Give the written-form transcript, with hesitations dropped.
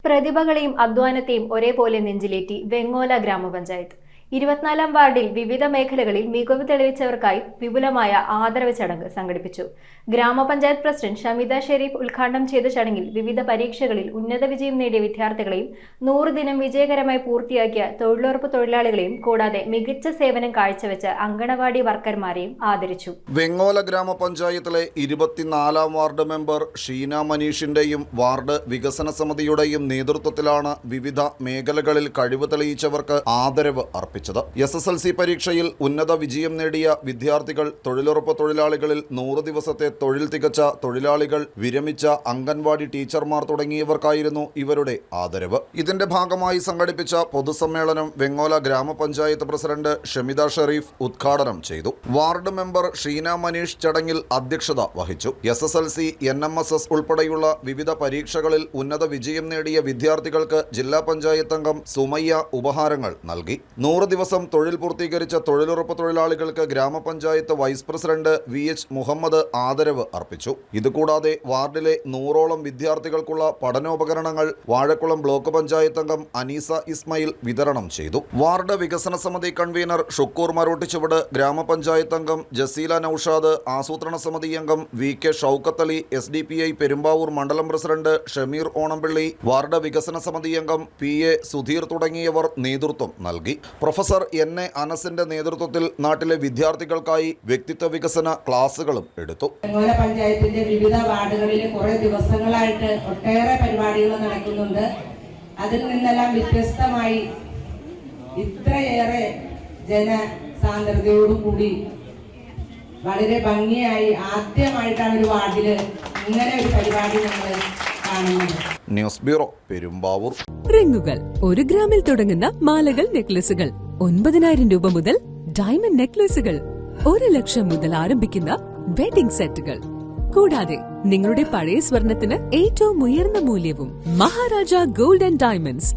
പ്രതിഭകളെയും അധ്വാനത്തെയും ഒരേപോലെ നെഞ്ചിലേറ്റി വെങ്ങോല ഗ്രാമപഞ്ചായത്ത് 24-ാം വാർഡിൽ വിവിധ മേഖലകളിൽ മികവ് തെളിയിച്ചവർക്കായി വിപുലമായ ആദരവ് ചടങ്ങ് സംഘടിപ്പിച്ചു. ഗ്രാമപഞ്ചായത്ത് പ്രസിഡന്റ് ഷമിത ഷെരീഫ് ഉദ്ഘാടനം ചെയ്ത ചടങ്ങിൽ വിവിധ പരീക്ഷകളിൽ ഉന്നത വിജയം നേടിയ വിദ്യാർത്ഥികളെയും 100 ദിനം വിജയകരമായി പൂർത്തിയാക്കിയ തൊഴിലുറപ്പ് തൊഴിലാളികളെയും കൂടാതെ മികച്ച സേവനം കാഴ്ചവെച്ച അങ്കണവാടി വർക്കർമാരെയും ആദരിച്ചു. വെങ്ങോല ഗ്രാമപഞ്ചായത്തിലെ 24-ാം വാർഡ് മെമ്പർ ഷീന മനീഷിന്റെയും വാർഡ് വികസന സമിതിയുടെയും നേതൃത്വത്തിലാണ് വിവിധ മേഖലകളിൽ കഴിവ് തെളിയിച്ചവർക്ക് ആദരവ് അർപ്പിച്ചത്. SSLC പരീക്ഷയിൽ ഉന്നത വിജയം നേടിയ വിദ്യാർത്ഥികൾ, തൊഴിലുറപ്പ് തൊഴിലാളികളിൽ 100 ദിവസത്തെ തൊഴിൽ തികച്ച തൊഴിലാളികൾ, വിരമിച്ച അംഗൻവാടി ടീച്ചർമാർ തുടങ്ങിയവർക്കായിരുന്നു ഇവരുടെ ആദരവ്. ഇതിന്റെ ഭാഗമായി സംഘടിപ്പിച്ച പൊതുസമ്മേളനം വെങ്ങോല ഗ്രാമപഞ്ചായത്ത് പ്രസിഡന്റ് ഷമിത ഷെരീഫ് ഉദ്ഘാടനം ചെയ്തു. വാർഡ് മെമ്പർ ഷീന മനീഷ് ചടങ്ങിൽ അധ്യക്ഷത വഹിച്ചു. SSLC, NMSS ഉൾപ്പെടെയുള്ള വിവിധ പരീക്ഷകളിൽ ഉന്നത വിജയം നേടിയ വിദ്യാർത്ഥികൾക്ക് ജില്ലാ പഞ്ചായത്ത് അംഗം സുമയ്യ ഉപഹാരങ്ങൾ നൽകി. 100 ദിവസം തൊഴിൽ പൂർത്തീകരിച്ച തൊഴിലുറപ്പ് തൊഴിലാളികൾക്ക് ഗ്രാമപഞ്ചായത്ത് വൈസ് പ്രസിഡന്റ് VH മുഹമ്മദ് ആദരവ് അർപ്പിച്ചു. ഇതുകൂടാതെ വാർഡിലെ 100ഓളം വിദ്യാർത്ഥികൾക്കുള്ള പഠനോപകരണങ്ങൾ വാഴക്കുളം ബ്ലോക്ക് പഞ്ചായത്ത് അംഗം അനീസ ഇസ്മായിൽ വിതരണം ചെയ്തു. വാർഡ് വികസന സമിതി കൺവീനർ ഷുക്കൂർ മരോട്ടിച്ചുവട്, ഗ്രാമപഞ്ചായത്ത് അംഗം ജസീല നൌഷാദ്, ആസൂത്രണ സമിതി അംഗം VK ഷൗക്കത്ത് അലി, SDPI പെരുമ്പാവൂർ മണ്ഡലം പ്രസിഡന്റ് ഷമീർ ഓണംപിള്ളി, വാർഡ് വികസന സമിതി അംഗം PA സുധീർ തുടങ്ങിയവർ നേതൃത്വം നൽകി. പ്രൊഫസർ NA അനസിന്റെ നേതൃത്വത്തിൽ നാട്ടിലെ വിദ്യാർത്ഥികൾക്കായി വ്യക്തിത്വ വികസന ക്ലാസുകളും എടുത്തു. വെങ്ങോല പഞ്ചായത്തിന്റെ വിവിധ വാർഡുകളിൽ കുറെ ദിവസങ്ങളായിട്ട് ഒട്ടേറെ പരിപാടികൾ നടക്കുന്നുണ്ട്. അതിൽ നിന്നെല്ലാം വ്യത്യസ്തമായി ഇത്രയേറെ ജനസാന്ദ്രതയോടുകൂടി വളരെ ഭംഗിയായി ആദ്യമായിട്ടാണ് ഒരു വാർഡില് ഇങ്ങനെ ഒരു പരിപാടി നമ്മൾ കാണുന്നത്. News bureau, Perumbavoor. റിങ്ങുകൾ 1 ഗ്രാമിൽ തുടങ്ങുന്ന മാലകൾ, നെക്ലസുകൾ 9,000 രൂപ മുതൽ ഡയമണ്ട് നെക്ലസുകൾ 1 ലക്ഷം മുതൽ ആരംഭിക്കുന്ന വെഡിംഗ് സെറ്റുകൾ, കൂടാതെ നിങ്ങളുടെ പഴയ സ്വർണത്തിന് ഏറ്റവും ഉയർന്ന മൂല്യവും. Maharaja gold and diamonds,